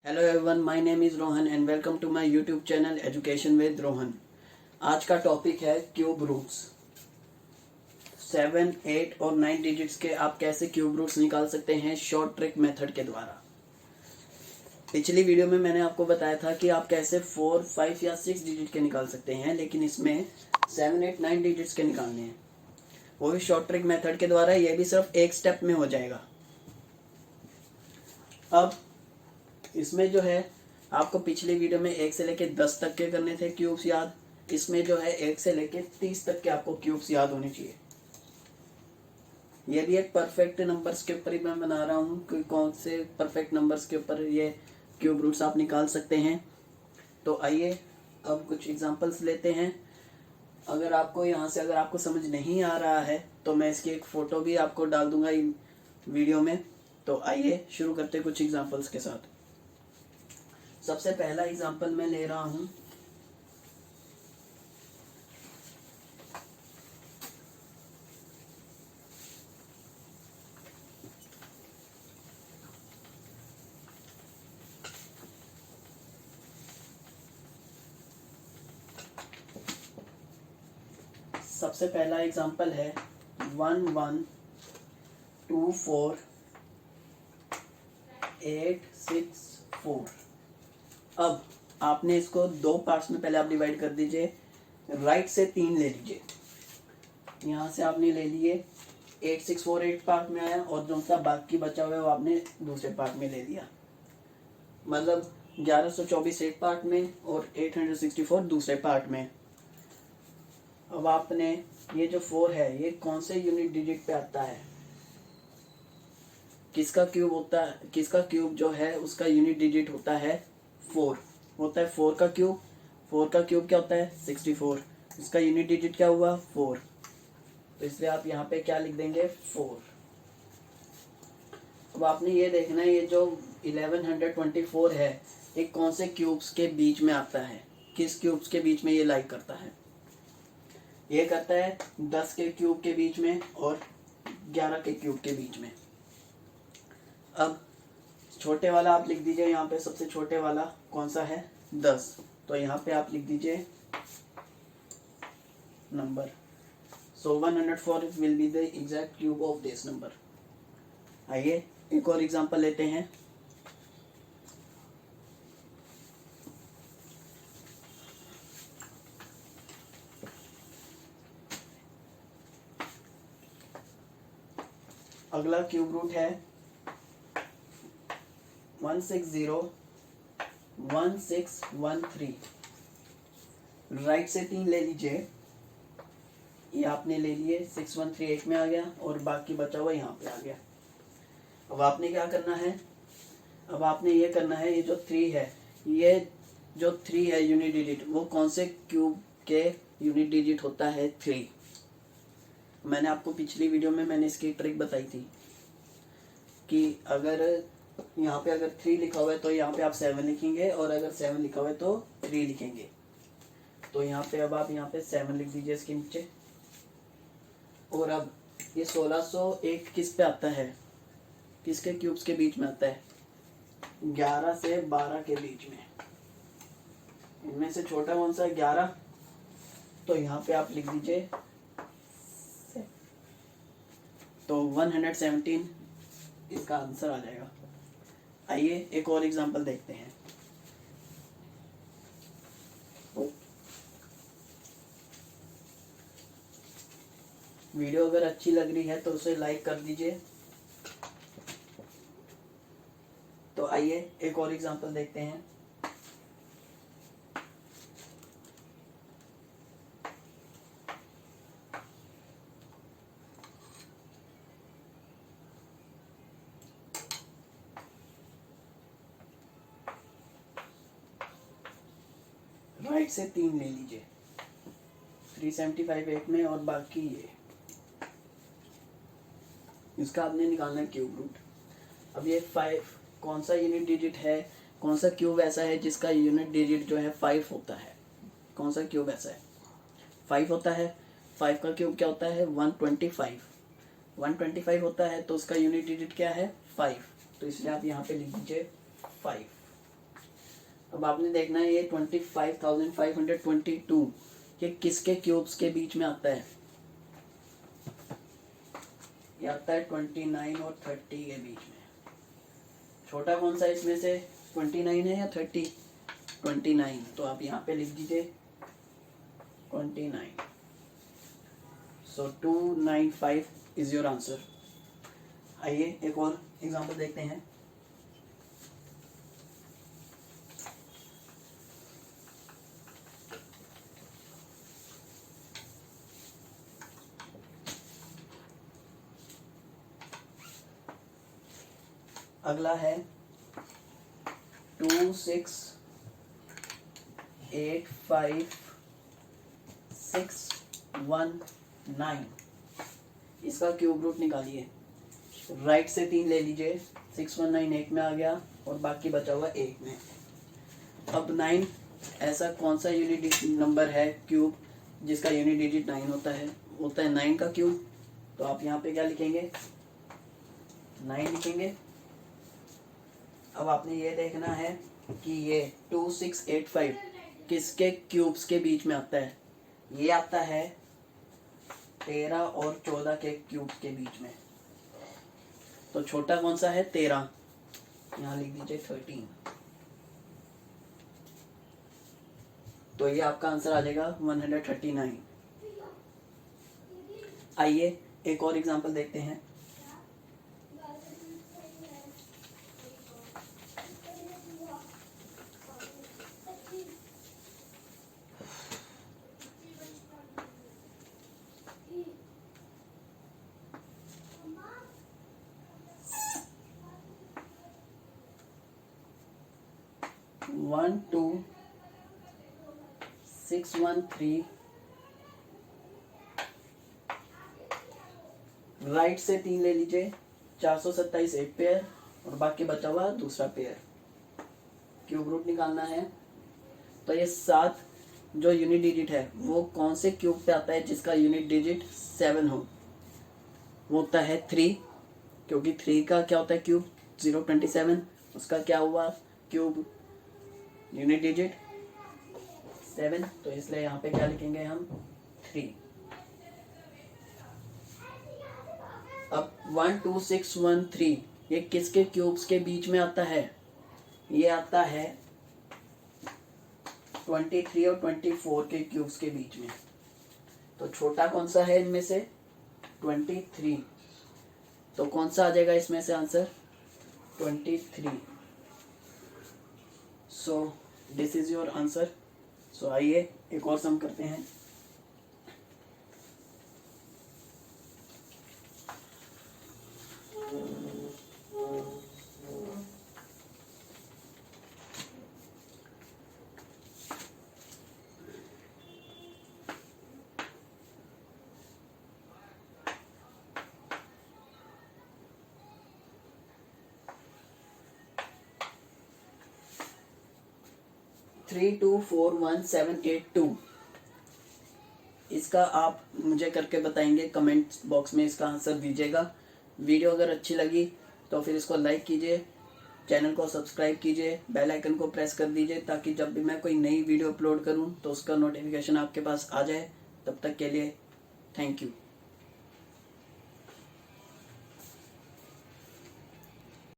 Hello everyone, my name is Rohan and welcome to my YouTube channel education with Rohan. आज का topic है cube roots. 7, 8 और 9 digits के आप कैसे क्यूब रूट्स निकाल सकते हैं शॉर्ट ट्रिक मेथड के द्वारा। पिछली वीडियो में मैंने आपको बताया था कि आप कैसे 4, 5 या 6 डिजिट के निकाल सकते हैं, लेकिन इसमें 7, 8, 9 डिजिट्स के निकालने हैं, वो भी शॉर्ट ट्रिक मेथड के द्वारा। ये भी सिर्फ एक स्टेप में हो जाएगा। अब इसमें जो है आपको पिछली वीडियो में 1 से लेके 10 तक के करने थे क्यूब्स याद। इसमें जो है 1 से लेके 30 तक के आपको क्यूब्स याद होने चाहिए। ये भी एक परफेक्ट नंबर्स के ऊपर ही मैं बना रहा हूँ कि कौन से परफेक्ट नंबर्स के ऊपर ये क्यूब रूट्स आप निकाल सकते हैं। तो आइए अब कुछ एग्जांपल्स लेते हैं। अगर आपको यहाँ से अगर आपको समझ नहीं आ रहा है तो मैं इसकी एक फ़ोटो भी आपको डाल दूंगा वीडियो में। तो आइए शुरू करते हैं कुछ एग्जाम्पल्स के साथ। सबसे पहला एग्जांपल मैं ले रहा हूं। सबसे पहला एग्जांपल है 1 1 2 4 8 6 4। अब आपने इसको दो पार्ट्स में पहले आप डिवाइड कर दीजिए। राइट से 3 ले लीजिए। यहाँ से आपने ले लिए 8 6 4 8 पार्ट में आया, और जो सा बाकी बचा हुआ है वो आपने दूसरे पार्ट में ले लिया। मतलब 1124 एक पार्ट में और 864 दूसरे पार्ट में। अब आपने ये जो 4 है ये कौन से यूनिट डिजिट पे आता है, किसका क्यूब होता है, किसका क्यूब जो है उसका यूनिट डिजिट होता है 4 होता है। 4 का क्यूब क्या होता है 64। इसका यूनिट डिजिट क्या हुआ 4, तो इसलिए आप यहाँ पे क्या लिख देंगे 4। अब आपने ये देखना है ये जो 1124 है ये कौन से क्यूब्स के बीच में आता है, किस क्यूब्स के बीच में ये लाइक करता है। ये करता है 10 के क्यूब के बीच में और 11 के क्यूब के बीच में। अब छोटे वाला आप लिख दीजिए यहाँ पे, सबसे छोटे वाला कौन सा है 10, तो यहाँ पे आप लिख दीजिए number. So 104 will be the exact cube of this number. आइए एक और एग्जांपल लेते हैं। अगला क्यूब रूट है 1601613। राइट से 3 ले लीजिए। ये आपने ले लिए 6138 में आ गया और बाकी बचा हुआ यहाँ पे आ गया। अब आपने क्या करना है, अब आपने ये करना है ये जो 3 है, ये जो 3 है यूनिट डिजिट वो कौन से क्यूब के यूनिट डिजिट होता है 3। मैंने आपको पिछली वीडियो में मैंने इसकी ट्रिक बताई थी कि अगर यहाँ पे अगर 3 लिखा हुआ है तो यहाँ पे आप 7 लिखेंगे, और अगर 7 लिखा हुआ है तो 3 लिखेंगे। तो यहाँ पे अब आप यहाँ पे 7 लिख दीजिए इसके नीचे। और अब ये 1601 किस पे आता है, किसके क्यूब्स के बीच में आता है 11 से 12 के बीच में। इनमें से छोटा कौन सा है 11, तो यहाँ पे आप लिख दीजिए तो 117 इसका आंसर आ जाएगा। आइए एक और एग्जांपल देखते हैं। वीडियो अगर अच्छी लग रही है तो उसे लाइक कर दीजिए। तो आइए एक और एग्जांपल देखते हैं। राइट से 3 ले लीजिए 375 एक में और बाकी ये, इसका आपने निकालना है क्यूब रूट। अब ये 5 कौन सा यूनिट डिजिट है, कौन सा क्यूब ऐसा है जिसका यूनिट डिजिट जो है 5 होता है, कौन सा क्यूब ऐसा है 5 होता है। 5 का क्यूब क्या होता है 125। 125 होता है तो उसका यूनिट डिजिट क्या है 5, तो इसलिए आप यहाँ पे लिख दीजिए 5। अब आपने देखना है ये 25,522 ये किसके क्यूब्स के बीच में आता है। ये आता है 29 और 30 के बीच में। छोटा कौन सा इसमें से 29 है या 30? 29, तो आप यहाँ पे लिख दीजिए 29। सो 295 इज योर आंसर। आइए एक और एग्जांपल देखते हैं। अगला है 2685619। इसका क्यूब रूट निकालिए। राइट से 3 ले लीजिए, 619 एक में आ गया और बाकी बचा हुआ 1 में। अब 9 ऐसा कौन सा यूनिट नंबर है क्यूब जिसका यूनिट डिजिट 9 होता है 9 का क्यूब। तो आप यहाँ पे क्या लिखेंगे, 9 लिखेंगे। अब आपने ये देखना है कि ये 2685 किसके क्यूब्स के बीच में आता है। ये आता है 13 और 14 के क्यूब्स के बीच में। तो छोटा कौन सा है, 13, यहाँ लिख दीजिए 13। तो ये आपका आंसर आ जाएगा 139। आइए एक और एग्जांपल देखते हैं। वन टू 613 राइट से 3 ले लीजिए, 427 एक पेयर और बाकी बचा हुआ दूसरा पेयर। क्यूब रूट निकालना है। तो ये 7 जो यूनिट डिजिट है वो कौन से क्यूब पे आता है जिसका यूनिट डिजिट 7 हो। वो होता है 3, क्योंकि 3 का क्या होता है क्यूब 027, उसका क्या हुआ क्यूब यूनिट डिजिट 7। तो इसलिए यहाँ पे क्या लिखेंगे हम 3। अब 12613 ये किसके क्यूब्स के बीच में आता है। ये आता है 23 और 24 के क्यूब्स के बीच में। तो छोटा कौन सा है इनमें से 23। तो कौन सा आ जाएगा इसमें से answer 23। So this is your answer. So आइए एक और सम करते हैं। थ्री टू 41782 इसका आप मुझे करके बताएंगे, कमेंट बॉक्स में इसका आंसर दीजिएगा। वीडियो अगर अच्छी लगी तो फिर इसको लाइक कीजिए, चैनल को सब्सक्राइब कीजिए, बेल आइकन को प्रेस कर दीजिए ताकि जब भी मैं कोई नई वीडियो अपलोड करूं तो उसका नोटिफिकेशन आपके पास आ जाए। तब तक के लिए थैंक यू।